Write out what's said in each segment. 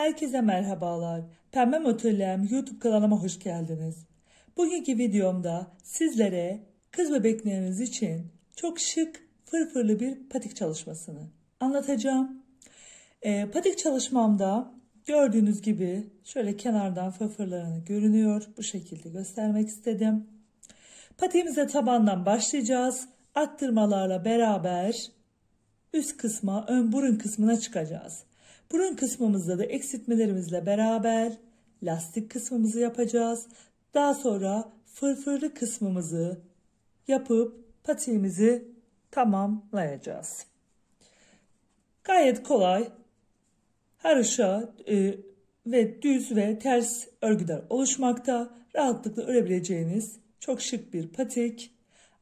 Herkese merhabalar. Pembe Motölyem YouTube kanalıma hoş geldiniz. Bugünkü videomda sizlere kız bebekleriniz için çok şık, fırfırlı bir patik çalışmasını anlatacağım. Patik çalışmamda gördüğünüz gibi şöyle kenardan fırfırlarını görünüyor. Bu şekilde göstermek istedim. Patiğimize tabandan başlayacağız. Arttırmalarla beraber üst kısma, ön burun kısmına çıkacağız. Burun kısmımızda da eksiltmelerimizle beraber lastik kısmımızı yapacağız. Daha sonra fırfırlı kısmımızı yapıp patiğimizi tamamlayacağız. Gayet kolay, haroşa ve düz ve ters örgüler oluşmakta. Rahatlıkla örebileceğiniz çok şık bir patik.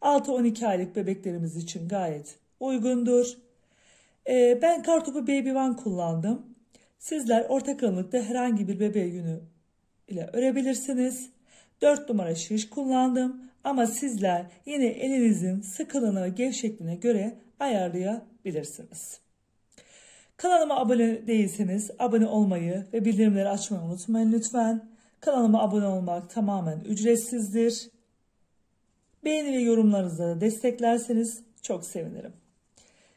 6-12 aylık bebeklerimiz için gayet uygundur. Ben Kartopu Baby One kullandım. Sizler orta kalınlıkta herhangi bir bebeğe yünü ile örebilirsiniz. 4 numara şiş kullandım. Ama sizler yine elinizin sıkılığına ve gevşekliğine göre ayarlayabilirsiniz. Kanalıma abone değilseniz abone olmayı ve bildirimleri açmayı unutmayın lütfen. Kanalıma abone olmak tamamen ücretsizdir. Beğeni ve yorumlarınızla da desteklerseniz çok sevinirim.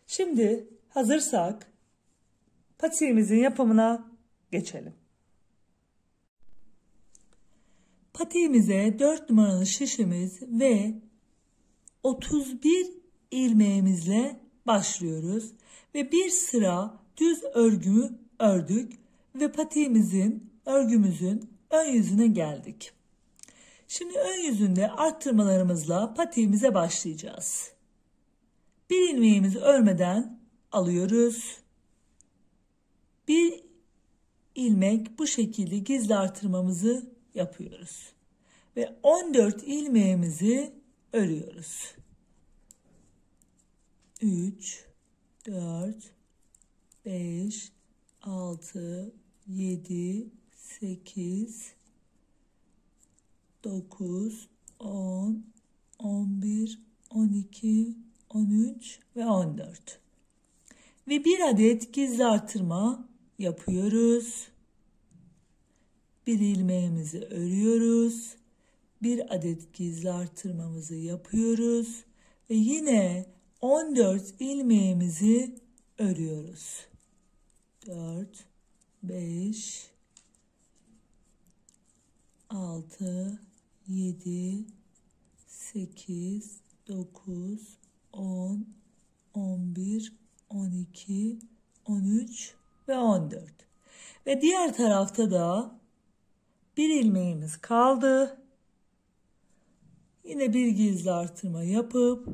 Şimdi hazırsak patiğimizin yapımına geçelim. Patiğimize 4 numaralı şişimiz ve 31 ilmeğimizle başlıyoruz. Ve bir sıra düz örgümü ördük ve patiğimizin, örgümüzün ön yüzüne geldik. Şimdi ön yüzünde arttırmalarımızla patiğimize başlayacağız. Bir ilmeğimizi örmeden alıyoruz. Bir ilmek bu şekilde gizli artırmamızı yapıyoruz. Ve 14 ilmeğimizi örüyoruz. 3, 4, 5, 6, 7, 8, 9, 10, 11, 12, 13 ve 14. Ve bir adet gizli artırma yapıyoruz. Bir ilmeğimizi örüyoruz. Bir adet gizli artırmamızı yapıyoruz. Ve yine 14 ilmeğimizi örüyoruz. 4, 5, 6, 7, 8, 9, 10, 11, 12, 13 ve 14. Ve diğer tarafta da bir ilmeğimiz kaldı. Yine bir gizli artırma yapıp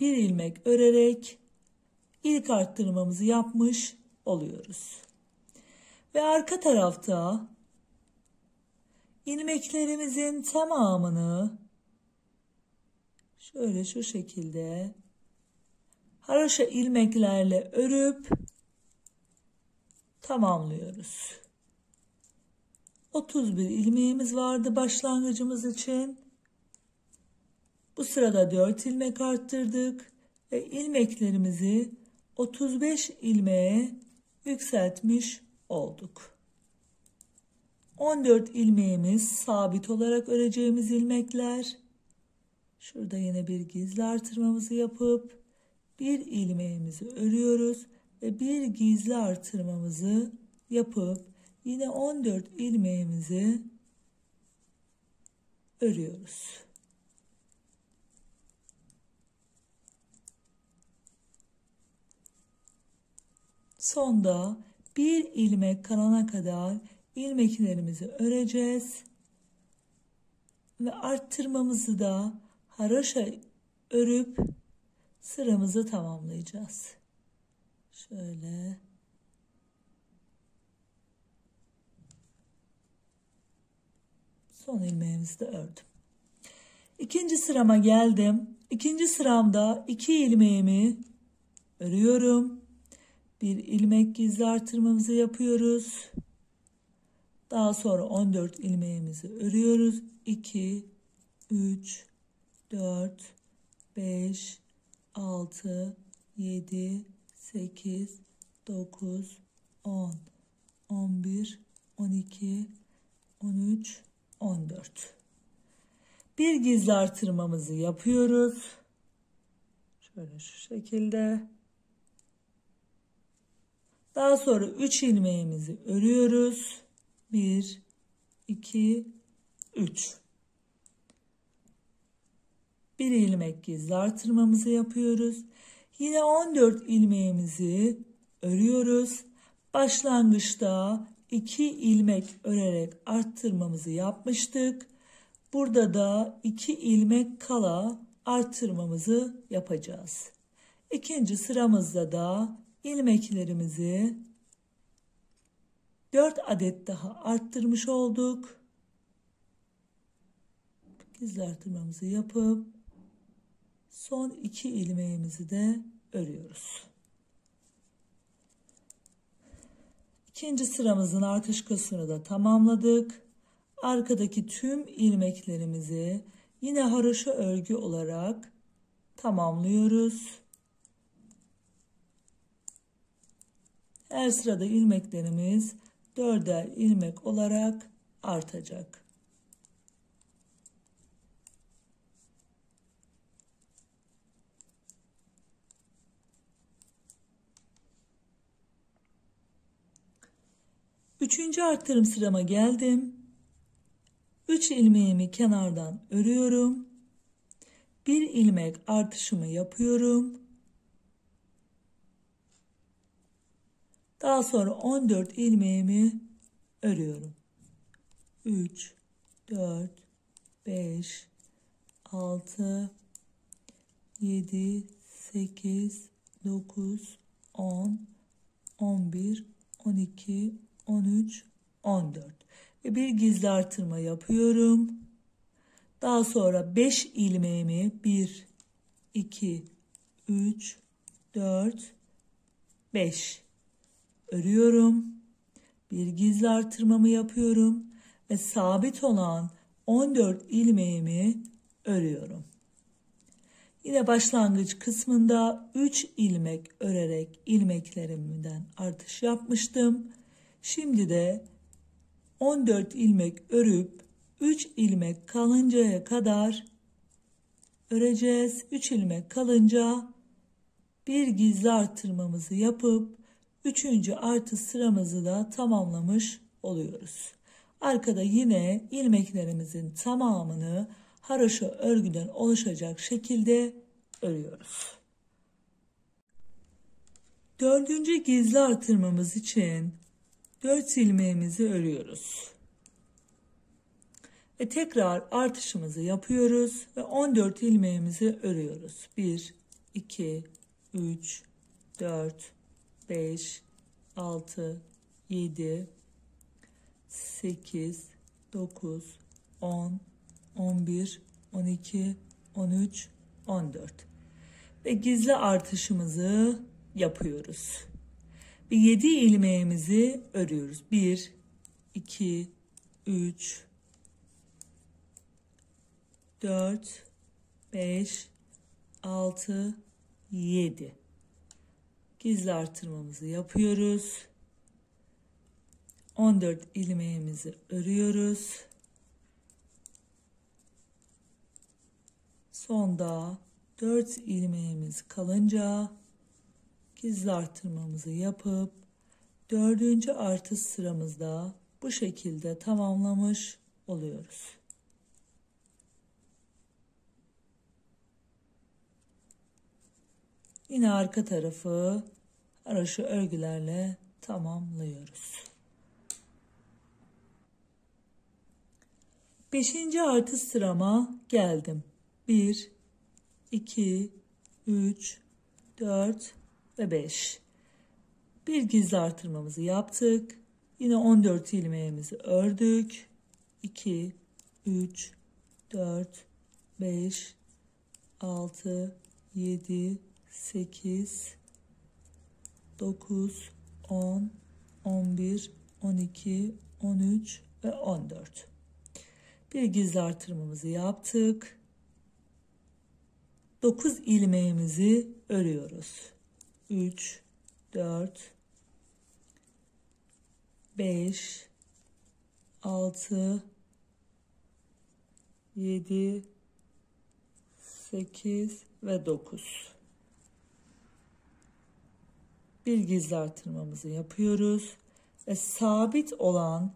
bir ilmek örerek ilk arttırmamızı yapmış oluyoruz. Ve arka tarafta ilmeklerimizin tamamını şöyle şu şekilde haroşa ilmeklerle örüp tamamlıyoruz. 31 ilmeğimiz vardı başlangıcımız için. Bu sırada 4 ilmek arttırdık ve ilmeklerimizi 35 ilmeğe yükseltmiş olduk. 14 ilmeğimiz sabit olarak öreceğimiz ilmekler. Şurada yine bir gizli artırmamızı yapıp bir ilmeğimizi örüyoruz ve bir gizli artırmamızı yapıp yine 14 ilmeğimizi örüyoruz. Sonda bir ilmek kalana kadar ilmeklerimizi öreceğiz ve arttırmamızı da haroşa örüp sıramızı tamamlayacağız. Şöyle son ilmeğimizi de ördüm. İkinci sırama geldim. İkinci sıramda 2 ilmeğimi örüyorum. Bir ilmek gizli artırmamızı yapıyoruz. Daha sonra 14 ilmeğimizi örüyoruz. 2, 3, 4, 5, 6, 7, 8, 9, 10, 11, 12, 13, 14. Bir gizli artırmamızı yapıyoruz. Şöyle şu şekilde. Daha sonra 3 ilmeğimizi örüyoruz. 1, 2, 3. Bir ilmek gizli artırmamızı yapıyoruz. Yine 14 ilmeğimizi örüyoruz. Başlangıçta 2 ilmek örerek arttırmamızı yapmıştık. Burada da 2 ilmek kala arttırmamızı yapacağız. İkinci sıramızda da ilmeklerimizi 4 adet daha arttırmış olduk. Gizli artırmamızı yapıp son 2 ilmeğimizi de örüyoruz. İkinci sıramızın artış kısmını da tamamladık. Arkadaki tüm ilmeklerimizi yine haroşa örgü olarak tamamlıyoruz. Her sırada ilmeklerimiz 4'er ilmek olarak artacak. Üçüncü arttırım sırama geldim. 3 ilmeğimi kenardan örüyorum. 1 ilmek artışımı yapıyorum. Daha sonra 14 ilmeğimi örüyorum. 3, 4, 5, 6, 7, 8, 9, 10, 11, 12, 13, 14 ve bir gizli artırma yapıyorum. Daha sonra 5 ilmeğimi 1, 2, 3, 4, 5 örüyorum. Bir gizli artırmamı yapıyorum ve sabit olan 14 ilmeğimi örüyorum. Yine başlangıç kısmında 3 ilmek örerek ilmeklerimden artış yapmıştım. Şimdi de 14 ilmek örüp 3 ilmek kalıncaya kadar öreceğiz. 3 ilmek kalınca bir gizli artırmamızı yapıp 3. artış sıramızı da tamamlamış oluyoruz. Arkada yine ilmeklerimizin tamamını haroşa örgüden oluşacak şekilde örüyoruz. 4. gizli artırmamız için 4 ilmeğimizi örüyoruz. Ve tekrar artışımızı yapıyoruz ve 14 ilmeğimizi örüyoruz. 1, 2, 3, 4, 5, 6, 7, 8, 9, 10, 11, 12, 13, 14 ve gizli artışımızı yapıyoruz. Ve 7 ilmeğimizi örüyoruz. 1, 2, 3, 4, 5, 6, 7. Gizli artırmamızı yapıyoruz. 14 ilmeğimizi örüyoruz. Sonda 4 ilmeğimiz kalınca gizli artırmamızı yapıp 4. artış sıramızda bu şekilde tamamlamış oluyoruz. Yine arka tarafı haroşa örgülerle tamamlıyoruz. 5. artış sırama geldim. 1, 2, 3, 4 ve 5. Bir gizli artırmamızı yaptık. Yine 14 ilmeğimizi ördük. 2, 3, 4, 5, 6, 7, 8, 9, 10, 11, 12, 13 ve 14. Bir gizli artırmamızı yaptık. 9 ilmeğimizi örüyoruz. 3, 4, 5, 6, 7, 8 ve 9. Bir gizli artırmamızı yapıyoruz ve sabit olan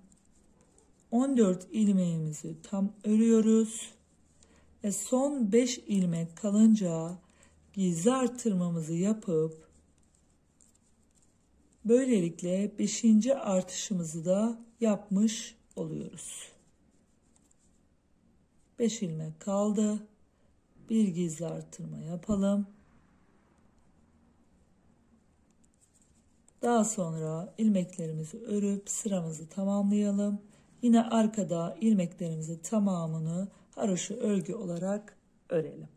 14 ilmeğimizi tam örüyoruz ve son 5 ilmek kalınca gizli artırmamızı yapıp böylelikle 5. artışımızı da yapmış oluyoruz. 5 ilmek kaldı. Bir gizli artırma yapalım. Daha sonra ilmeklerimizi örüp sıramızı tamamlayalım. Yine arkada ilmeklerimizin tamamını haroşa örgü olarak örelim.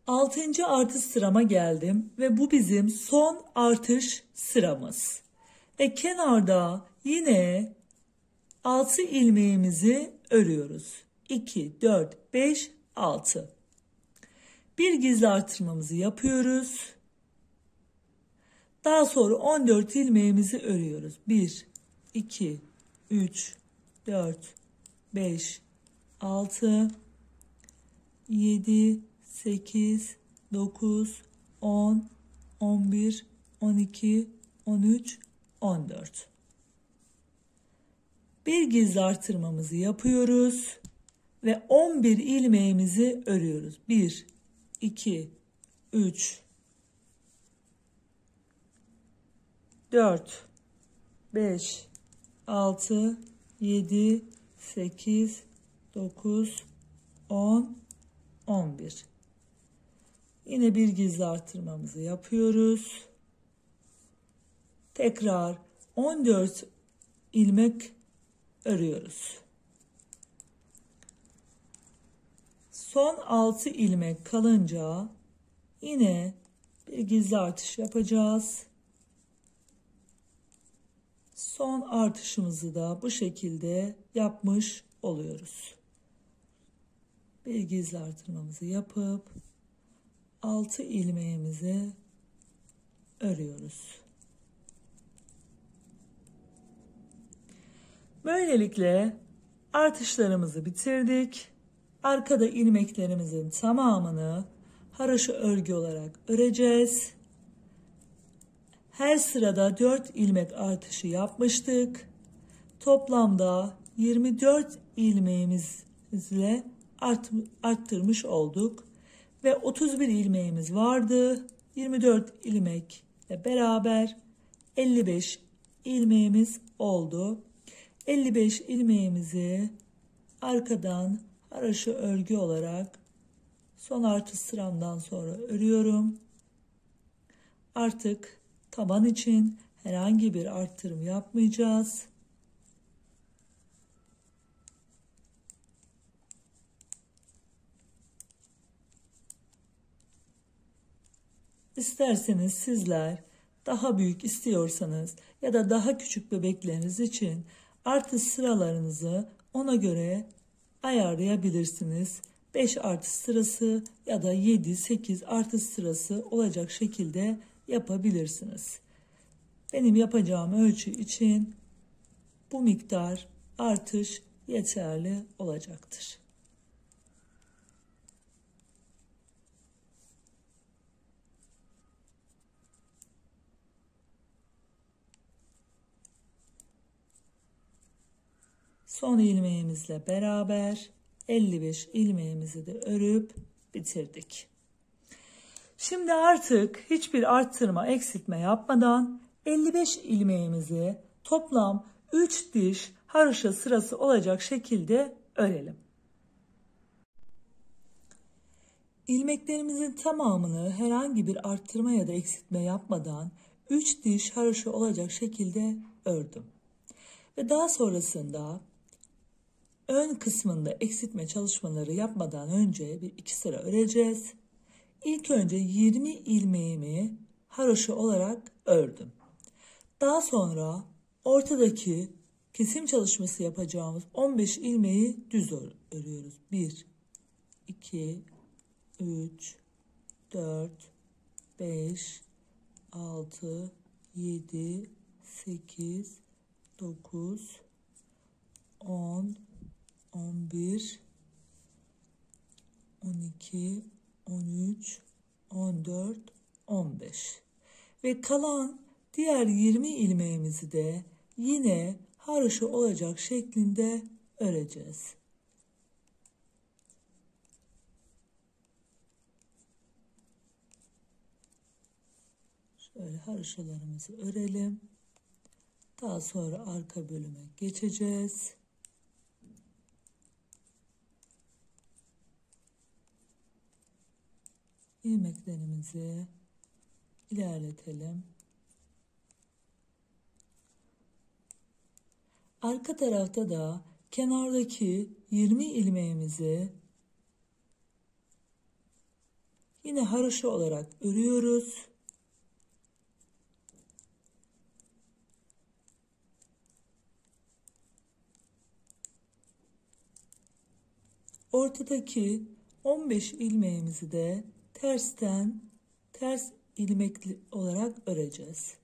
6. artış sırama geldim ve bu bizim son artış sıramız. Ve kenarda yine 6 ilmeğimizi örüyoruz. 2, 4, 5, 6. Bir gizli artırmamızı yapıyoruz. Daha sonra 14 ilmeğimizi örüyoruz. 1, 2, 3, 4, 5, 6, 7, 8, 9, 10, 11, 12, 13, 14. Bir gizli artırmamızı yapıyoruz ve 11 ilmeğimizi örüyoruz. 1, 2, 3, 4, 5, 6, 7, 8, 9, 10, 11. Yine bir gizli artırmamızı yapıyoruz. Tekrar 14 ilmek örüyoruz. Son 6 ilmek kalınca yine bir gizli artış yapacağız. Son artışımızı da bu şekilde yapmış oluyoruz. Bir gizli artırmamızı yapıp 6 ilmeğimizi örüyoruz. Böylelikle artışlarımızı bitirdik. Arkada ilmeklerimizin tamamını haroşa örgü olarak öreceğiz. Her sırada 4 ilmek artışı yapmıştık. Toplamda 24 ilmeğimizle arttırmış olduk. Ve 31 ilmeğimiz vardı. 24 ilmekle beraber 55 ilmeğimiz oldu. 55 ilmeğimizi arkadan haroşa örgü olarak son artış sıramdan sonra örüyorum. Artık taban için herhangi bir arttırım yapmayacağız. İsterseniz sizler daha büyük istiyorsanız ya da daha küçük bebekleriniz için artış sıralarınızı ona göre ayarlayabilirsiniz. 5 artış sırası ya da 7-8 artış sırası olacak şekilde yapabilirsiniz. Benim yapacağım ölçü için bu miktar artış yeterli olacaktır. Son ilmeğimizle beraber 55 ilmeğimizi de örüp bitirdik. Şimdi artık hiçbir arttırma eksiltme yapmadan 55 ilmeğimizi toplam 3 diş haroşa sırası olacak şekilde örelim. İlmeklerimizin tamamını herhangi bir arttırma ya da eksiltme yapmadan 3 diş haroşa olacak şekilde ördüm. Ve daha sonrasında ön kısmında eksiltme çalışmaları yapmadan önce bir 2 sıra öreceğiz. İlk önce 20 ilmeğimi haroşa olarak ördüm. Daha sonra ortadaki kesim çalışması yapacağımız 15 ilmeği düz örüyoruz. 1, 2, 3, 4, 5, 6, 7, 8, 9, 10, 11, 12, 13, 14, 15 ve kalan diğer 20 ilmeğimizi de yine haroşa olacak şeklinde öreceğiz. Şöyle haroşalarımızı örelim. Daha sonra arka bölüme geçeceğiz. İlmeklerimizi ilerletelim. Arka tarafta da kenardaki 20 ilmeğimizi yine haroşa olarak örüyoruz. Ortadaki 15 ilmeğimizi de ters ilmekli olarak öreceğiz.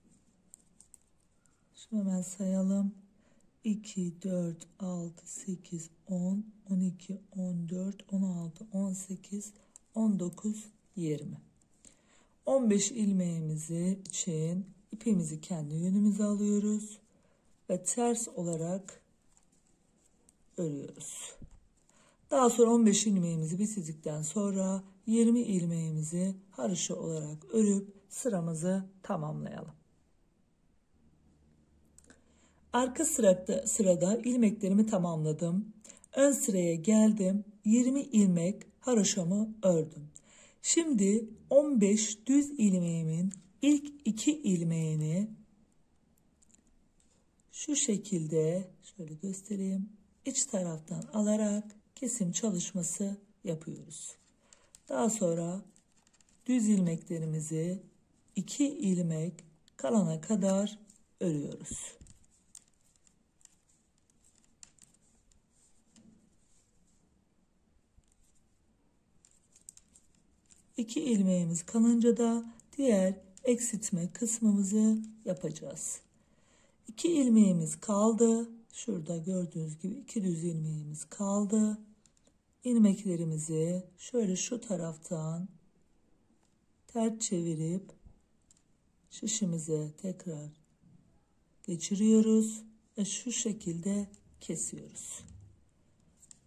Şimdi hemen sayalım. 2, 4, 6, 8, 10, 12, 14, 16, 18, 19, 20. 15 ilmeğimizi için ipimizi kendi yönümüze alıyoruz ve ters olarak örüyoruz. Daha sonra 15 ilmeğimizi bitirdikten sonra 20 ilmeğimizi haroşa olarak örüp sıramızı tamamlayalım. Arka sırada ilmeklerimi tamamladım. Ön sıraya geldim. 20 ilmek haroşamı ördüm. Şimdi 15 düz ilmeğimin ilk 2 ilmeğini şu şekilde şöyle göstereyim. İç taraftan alarak kesim çalışması yapıyoruz. Daha sonra düz ilmeklerimizi 2 ilmek kalana kadar örüyoruz. İki ilmeğimiz kalınca da diğer eksiltme kısmımızı yapacağız. 2 ilmeğimiz kaldı. Şurada gördüğünüz gibi 2 düz ilmeğimiz kaldı. İlmeklerimizi şöyle şu taraftan ters çevirip şişimize tekrar geçiriyoruz ve şu şekilde kesiyoruz.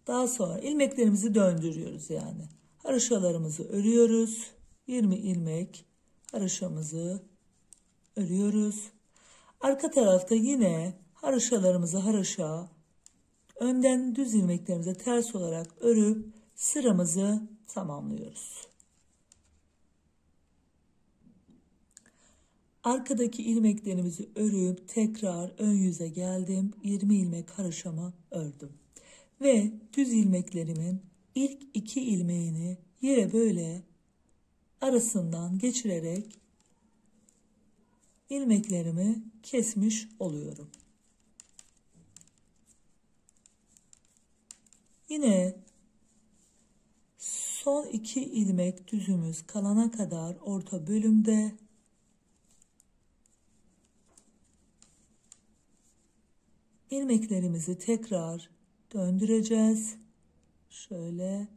Daha sonra ilmeklerimizi döndürüyoruz yani. Haroşalarımızı örüyoruz. 20 ilmek haroşamızı örüyoruz. Arka tarafta yine haroşalarımızı haroşa, önden düz ilmeklerimize ters olarak örüp sıramızı tamamlıyoruz. Arkadaki ilmeklerimizi örüp tekrar ön yüze geldim. 20 ilmek haroşamı ördüm. Ve düz ilmeklerimin ilk 2 ilmeğini yine böyle arasından geçirerek ilmeklerimi kesmiş oluyorum. Yine son 2 ilmek düzümüz kalana kadar orta bölümde ilmeklerimizi tekrar döndüreceğiz. Şöyle.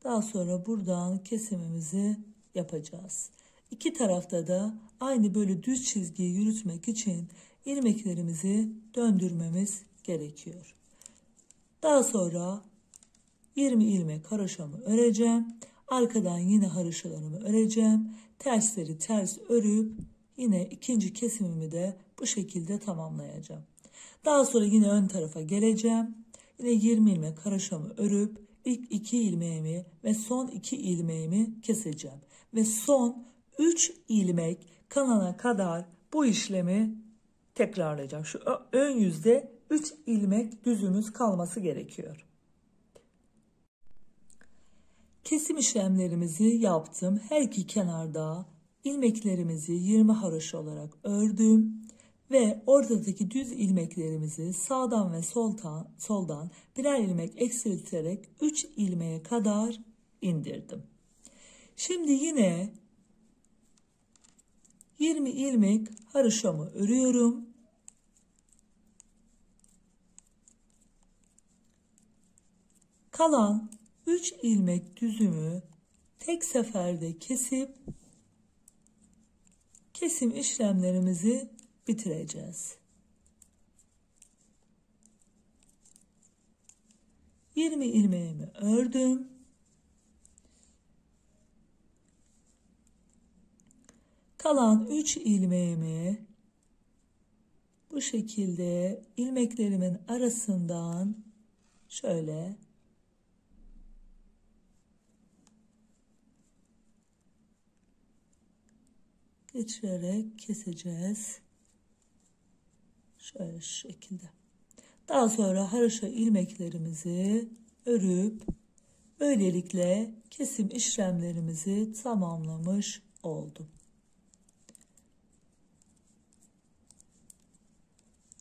Daha sonra buradan kesimimizi yapacağız. İki tarafta da aynı böyle düz çizgiyi yürütmek için ilmeklerimizi döndürmemiz gerekiyor. Daha sonra 20 ilmek haroşamı öreceğim. Arkadan yine haroşalarımı öreceğim. Tersleri ters örüp yine ikinci kesimimi de bu şekilde tamamlayacağım. Daha sonra yine ön tarafa geleceğim. Yine 20 ilmek haroşamı örüp ilk 2 ilmeğimi ve son 2 ilmeğimi keseceğim. Ve son 3 ilmek kalana kadar bu işlemi tekrarlayacağım. Şu ön yüzde 3 ilmek düzümüz kalması gerekiyor. Kesim işlemlerimizi yaptım. Her iki kenarda ilmeklerimizi 20 haroşa olarak ördüm. Ve ortadaki düz ilmeklerimizi sağdan ve soldan birer ilmek eksilterek 3 ilmeğe kadar indirdim. Şimdi yine 20 ilmek haroşamı örüyorum. Kalan 3 ilmek düzümü tek seferde kesip kesim işlemlerimizi bitireceğiz. 20 ilmeğimi ördüm. Kalan 3 ilmeğimi bu şekilde ilmeklerimin arasından şöyle geçirerek keseceğiz. Şöyle şu şekilde. Daha sonra haroşa ilmeklerimizi örüp böylelikle kesim işlemlerimizi tamamlamış oldum.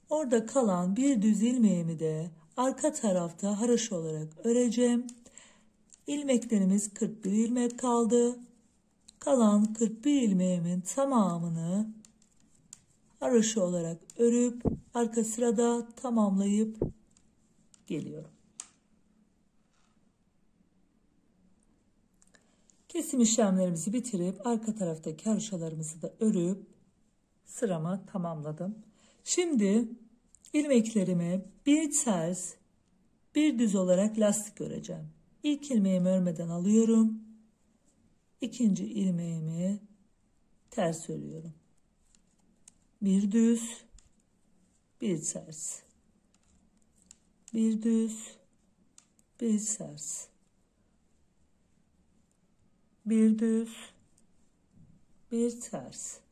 Orada kalan bir düz ilmeğimi de arka tarafta haroşa olarak öreceğim. İlmeklerimiz 41 ilmek kaldı. Kalan 41 ilmeğimin tamamını haroşa olarak örüp arka sırada tamamlayıp geliyorum. Kesim işlemlerimizi bitirip arka taraftaki haroşalarımızı da örüp sıramı tamamladım. Şimdi ilmeklerimi bir ters bir düz olarak lastik öreceğim. İlk ilmeğimi örmeden alıyorum. İkinci ilmeğimi ters örüyorum. Bir düz, bir ters. Bir düz, bir ters. Bir düz, bir ters.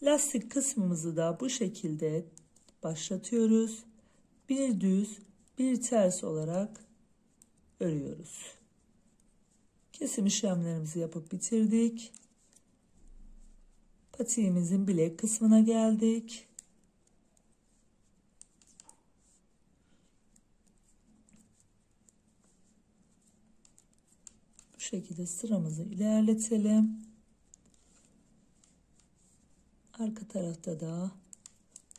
Lastik kısmımızı da bu şekilde başlatıyoruz. Bir düz, bir ters olarak örüyoruz. Kesim işlemlerimizi yapıp bitirdik. Patiğimizin bilek kısmına geldik. Bu şekilde sıramızı ilerletelim. Arka tarafta da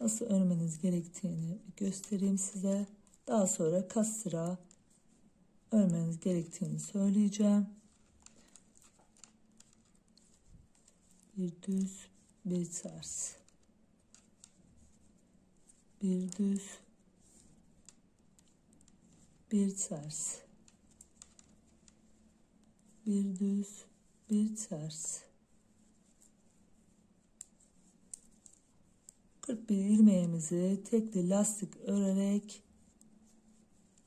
nasıl örmeniz gerektiğini göstereyim size. Daha sonra kaç sıra örmeniz gerektiğini söyleyeceğim. Bir düz, bir ters. Bir düz, bir ters. Bir düz, bir ters. 41 ilmeğimizi tekli lastik örerek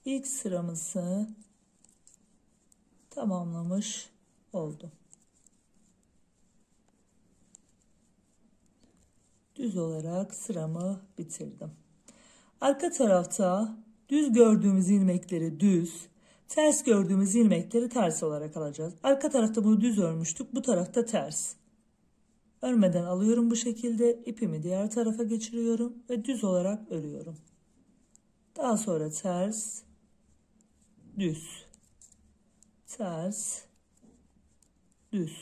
ilk sıramızı tamamlamış oldum. Düz olarak sıramı bitirdim. Arka tarafta düz gördüğümüz ilmekleri düz, ters gördüğümüz ilmekleri ters olarak alacağız. Arka tarafta bunu düz örmüştük, bu tarafta ters. Örmeden alıyorum bu şekilde, ipimi diğer tarafa geçiriyorum ve düz olarak örüyorum. Daha sonra ters, düz, ters, düz.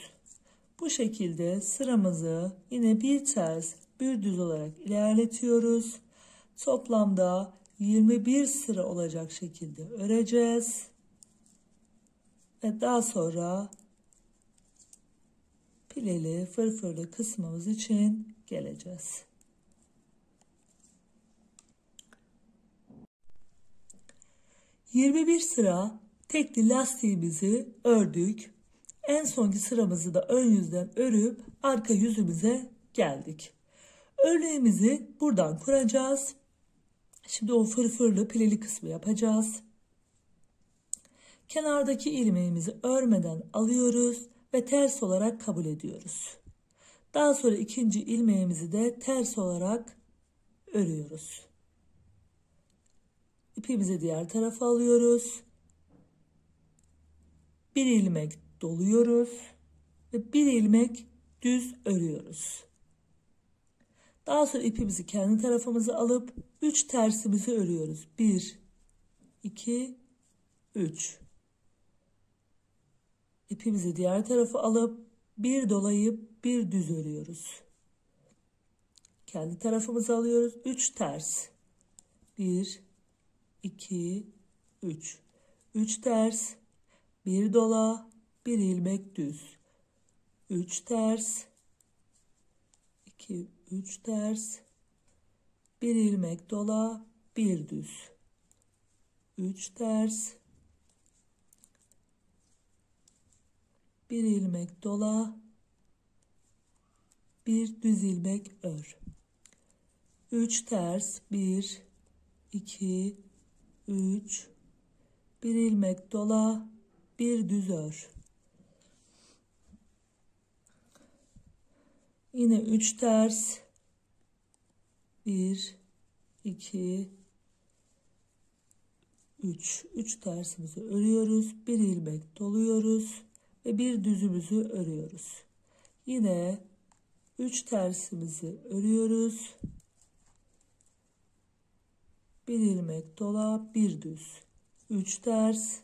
Bu şekilde sıramızı yine bir ters, bir düz olarak ilerletiyoruz. Toplamda 21 sıra olacak şekilde öreceğiz. Ve daha sonra pileli fırfırlı kısmımız için geleceğiz. ...21 sıra tekli lastiğimizi ördük. En sonki sıramızı da ön yüzden örüp arka yüzümüze geldik. Örneğimizi buradan kuracağız. Şimdi o fırfırlı pileli kısmı yapacağız. Kenardaki ilmeğimizi örmeden alıyoruz ve ters olarak kabul ediyoruz. Daha sonra ikinci ilmeğimizi de ters olarak örüyoruz. İpimizi diğer tarafa alıyoruz. Bir ilmek doluyoruz ve bir ilmek düz örüyoruz. Daha sonra ipimizi kendi tarafımıza alıp 3 tersimizi örüyoruz. 1, 2, 3. İpimizi diğer tarafa alıp bir dolayıp bir düz örüyoruz. Kendi tarafımızı alıyoruz. 3 ters. 1, 2, 3. 3 ters. 1 dola, 1 ilmek düz. 3 ters. 2, 3 ters. 1 ilmek dola, 1 düz. 3 ters. 1 ilmek dola, 1 düz ilmek ör. 3 ters. 1, 2, 3. 1 ilmek dola, 1 düz ör. Yine 3 ters. 1, 2, 3. 3 tersimizi örüyoruz. 1 ilmek doluyoruz ve bir düzümüzü örüyoruz. Yine 3 tersimizi örüyoruz. 1 ilmek dola, 1 düz. 3 ters.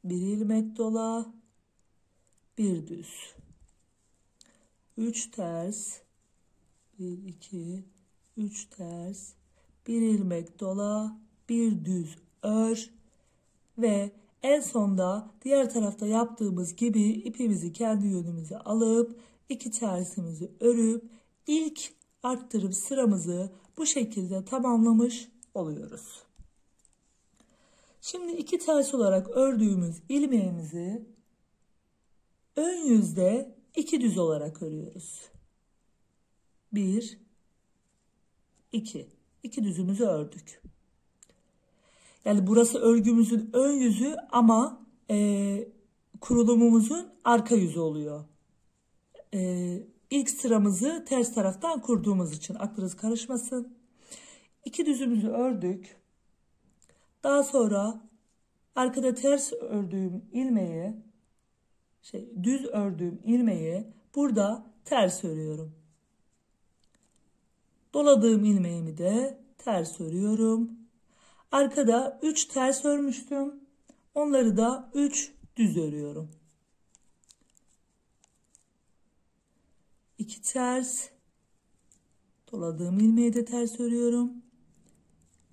1 ilmek dola, 1 düz. 3 ters. 1, 2, 3 ters. 1 ilmek dola, 1 düz ör ve en sonda diğer tarafta yaptığımız gibi ipimizi kendi yönümüze alıp 2 tersimizi örüp ilk arttırıp sıramızı bu şekilde tamamlamış oluyoruz. Şimdi 2 ters olarak ördüğümüz ilmeğimizi ön yüzde 2 düz olarak örüyoruz. 1, 2. 2 düzümüzü ördük. Yani burası örgümüzün ön yüzü ama kurulumumuzun arka yüzü oluyor. İlk sıramızı ters taraftan kurduğumuz için aklınız karışmasın. 2 düzümüzü ördük. Daha sonra arkada ters ördüğüm ilmeği, düz ördüğüm ilmeği burada ters örüyorum. Doladığım ilmeğimi de ters örüyorum. Arkada 3 ters örmüştüm. Onları da 3 düz örüyorum. 2 ters. Doladığım ilmeği de ters örüyorum.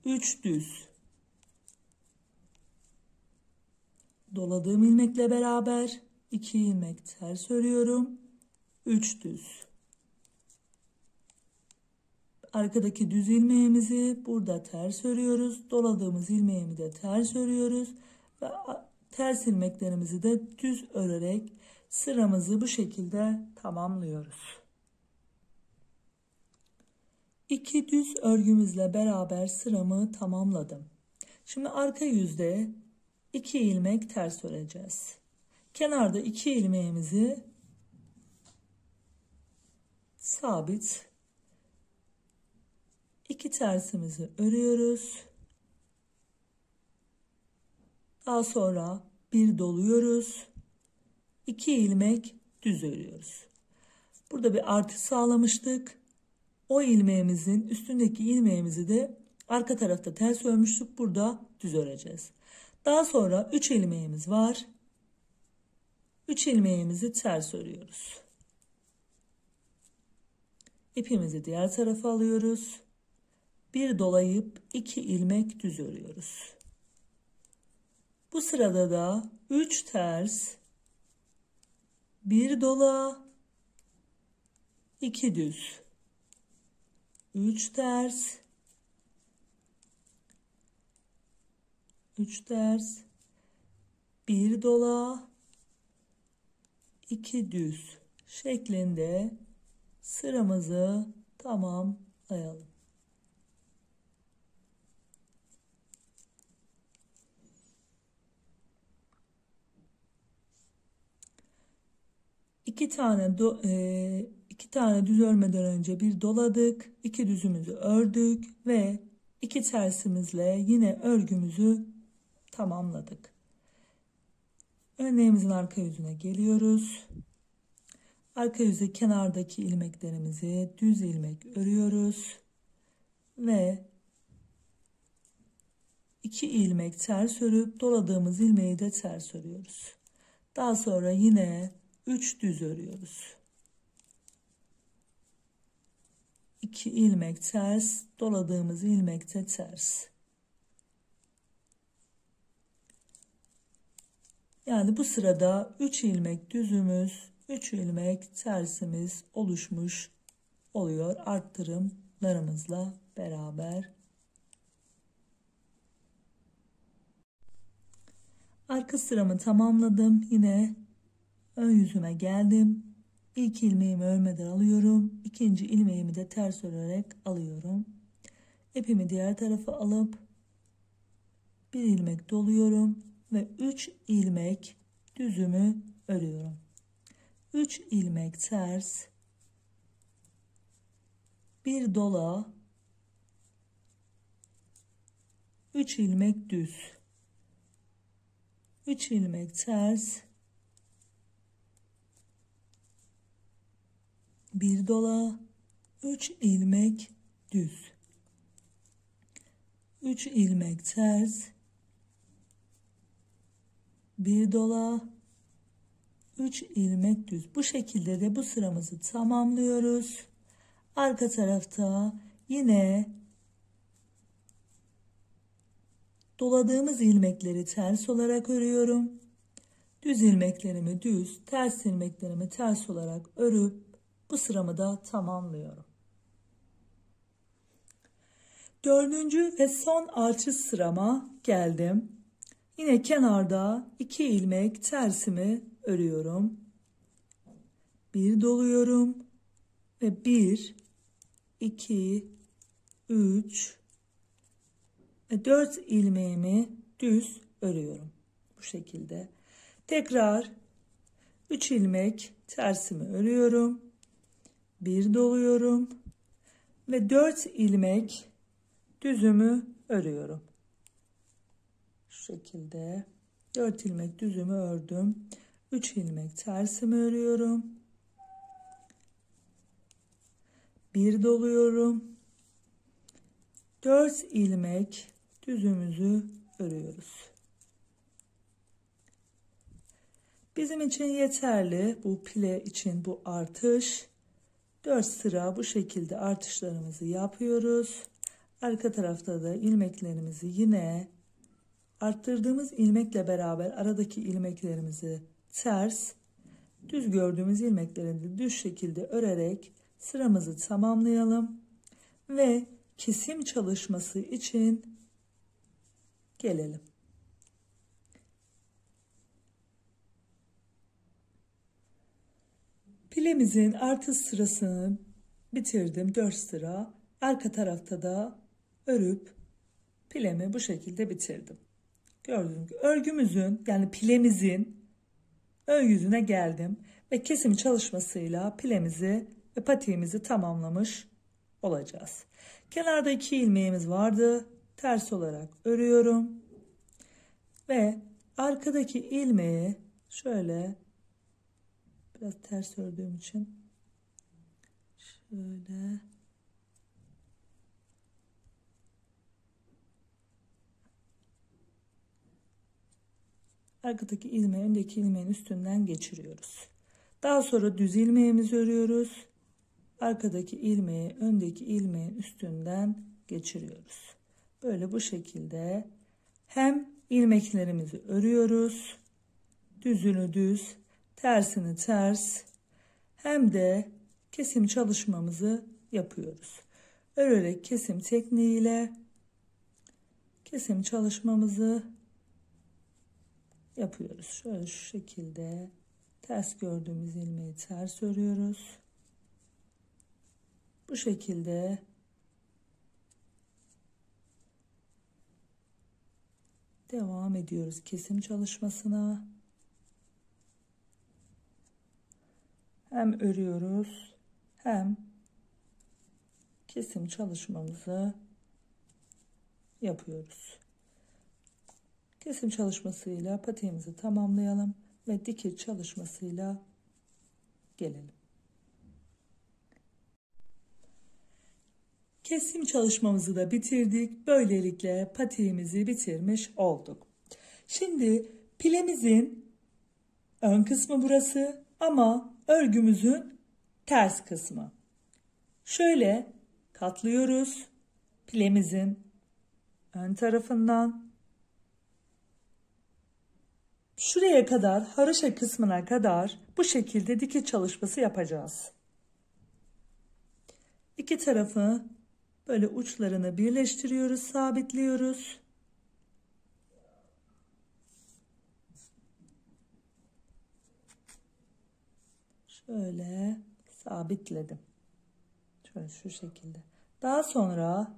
3 düz. Doladığım ilmekle beraber 2 ilmek ters örüyorum. 3 düz. Arkadaki düz ilmeğimizi burada ters örüyoruz. Doladığımız ilmeğimi de ters örüyoruz. Ve ters ilmeklerimizi de düz örerek sıramızı bu şekilde tamamlıyoruz. 2 düz örgümüzle beraber sıramı tamamladım. Şimdi arka yüzde 2 ilmek ters öreceğiz. Kenarda 2 ilmeğimizi sabit 2 tersimizi örüyoruz. Daha sonra bir doluyoruz. 2 ilmek düz örüyoruz. Burada bir artış sağlamıştık. O ilmeğimizin üstündeki ilmeğimizi de arka tarafta ters örmüştük. Burada düz öreceğiz. Daha sonra 3 ilmeğimiz var. 3 ilmeğimizi ters örüyoruz. İpimizi diğer tarafa alıyoruz. Bir dolayıp 2 ilmek düz örüyoruz. Bu sırada da 3 ters, 1 dola, 2 düz. 3 ters, 3 ters, 1 dola, 2 düz şeklinde sıramızı tamamlayalım. İki tane düz örmeden önce bir doladık, 2 düzümüzü ördük ve 2 tersimizle yine örgümüzü tamamladık. Örneğimizin arka yüzüne geliyoruz. Arka yüze kenardaki ilmeklerimizi düz ilmek örüyoruz ve 2 ilmek ters örüp doladığımız ilmeği de ters örüyoruz. Daha sonra yine 3 düz örüyoruz. 2 ilmek ters, doladığımız ilmekte ters. Yani bu sırada 3 ilmek düzümüz, 3 ilmek tersimiz oluşmuş oluyor arttırımlarımızla beraber. Arka sıramı tamamladım. Yine ön yüzüme geldim. İlk ilmeğimi örmeden alıyorum. İkinci ilmeğimi de ters örerek alıyorum. İpimi diğer tarafa alıp bir ilmek doluyorum ve 3 ilmek düzümü örüyorum. 3 ilmek ters, bir dola, 3 ilmek düz, 3 ilmek ters, bir dola, 3 ilmek düz, 3 ilmek ters, bir dola, 3 ilmek düz. Bu şekilde de bu sıramızı tamamlıyoruz. Arka tarafta yine doladığımız ilmekleri ters olarak örüyorum. Düz ilmeklerimi düz, ters ilmeklerimi ters olarak örüp bu sıramı da tamamlıyorum. Dördüncü ve son artış sırama geldim. Yine kenarda 2 ilmek tersimi örüyorum. Bir doluyorum ve 1, 2, 3 ve 4 ilmeğimi düz örüyorum. Bu şekilde. Tekrar 3 ilmek tersimi örüyorum. Bir doluyorum ve 4 ilmek düzümü örüyorum. Şu şekilde 4 ilmek düzümü ördüm. 3 ilmek tersimi örüyorum. Bir doluyorum. 4 ilmek düzümüzü örüyoruz. Bizim için yeterli bu pile için bu artış. 4 sıra bu şekilde artışlarımızı yapıyoruz. Arka tarafta da ilmeklerimizi yine arttırdığımız ilmekle beraber aradaki ilmeklerimizi ters, düz gördüğümüz ilmekleri de düz şekilde örerek sıramızı tamamlayalım ve kesim çalışması için gelelim. Pilemizin artış sırasını bitirdim. 4 sıra. Arka tarafta da örüp pilemi bu şekilde bitirdim. Gördüğünüz gibi örgümüzün yani pilemizin ön yüzüne geldim ve kesim çalışmasıyla pilemizi ve patiğimizi tamamlamış olacağız. Kenarda 2 ilmeğimiz vardı. Ters olarak örüyorum ve arkadaki ilmeği şöyle biraz ters ördüğüm için şöyle arkadaki ilmeği öndeki ilmeğin üstünden geçiriyoruz. Daha sonra düz ilmeğimizi örüyoruz. Arkadaki ilmeği öndeki ilmeğin üstünden geçiriyoruz. Böyle bu şekilde hem ilmeklerimizi örüyoruz. Düzünü düz, tersini ters, hem de kesim çalışmamızı yapıyoruz. Örerek kesim tekniğiyle kesim çalışmamızı yapıyoruz. Şöyle şu şekilde ters gördüğümüz ilmeği ters örüyoruz. Bu şekilde devam ediyoruz kesim çalışmasına. Hem örüyoruz hem kesim çalışmamızı yapıyoruz. Kesim çalışmasıyla patiğimizi tamamlayalım ve dikiş çalışmasıyla gelelim. Kesim çalışmamızı da bitirdik. Böylelikle patiğimizi bitirmiş olduk. Şimdi pilemizin ön kısmı burası ama örgümüzün ters kısmı. Şöyle katlıyoruz pilemizin ön tarafından. Şuraya kadar, haroşa kısmına kadar bu şekilde dikiş çalışması yapacağız. İki tarafı böyle uçlarını birleştiriyoruz, sabitliyoruz. Şöyle sabitledim. Şöyle şu şekilde. Daha sonra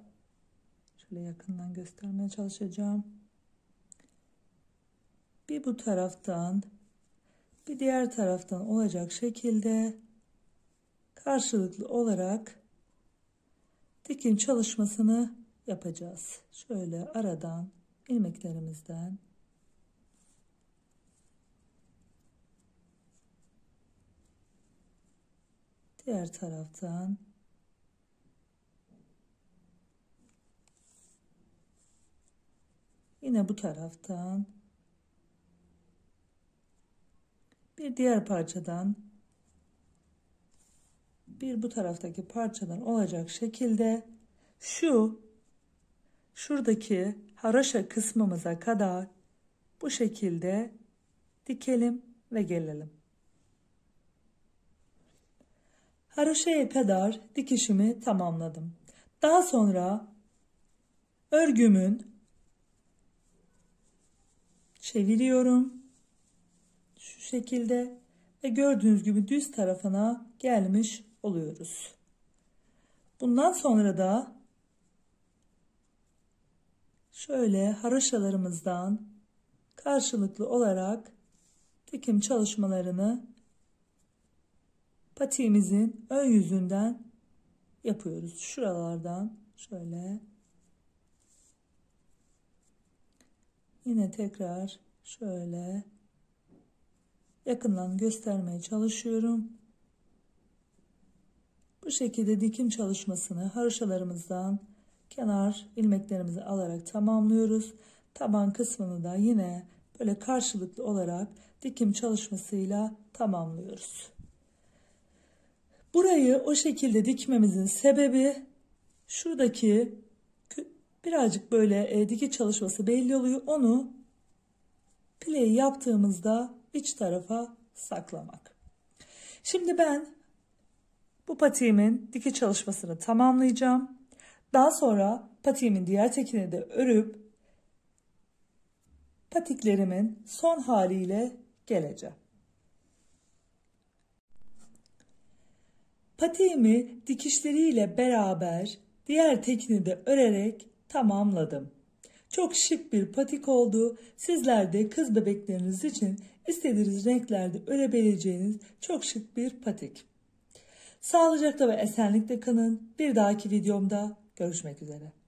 şöyle yakından göstermeye çalışacağım. Bir bu taraftan, bir diğer taraftan olacak şekilde karşılıklı olarak dikim çalışmasını yapacağız. Şöyle aradan ilmeklerimizden diğer taraftan yine bu taraftan bir diğer parçadan bir bu taraftaki parçadan olacak şekilde şuradaki haroşa kısmımıza kadar bu şekilde dikelim ve gelelim. Haroşaya kadar dikişimi tamamladım. Daha sonra örgümün çeviriyorum. Şu şekilde ve gördüğünüz gibi düz tarafına gelmiş oluyoruz. Bundan sonra da şöyle haroşalarımızdan karşılıklı olarak dikim çalışmalarını patiğimizin ön yüzünden yapıyoruz. Şuralardan şöyle yine tekrar şöyle yakından göstermeye çalışıyorum. Bu şekilde dikim çalışmasını haroşalarımızdan kenar ilmeklerimizi alarak tamamlıyoruz. Taban kısmını da yine böyle karşılıklı olarak dikim çalışmasıyla tamamlıyoruz. Burayı o şekilde dikmemizin sebebi şuradaki birazcık böyle dikiş çalışması belli oluyor. Onu pileyi yaptığımızda iç tarafa saklamak. Şimdi ben bu patiğimin dikiş çalışmasını tamamlayacağım. Daha sonra patiğimin diğer tekini de örüp patiklerimin son haliyle geleceğim. Patiğimi dikişleriyle beraber diğer tekini de örerek tamamladım. Çok şık bir patik oldu. Sizler de kız bebekleriniz için istediğiniz renklerde örebileceğiniz çok şık bir patik. Sağlıcakla ve esenlikle kalın. Bir dahaki videomda görüşmek üzere.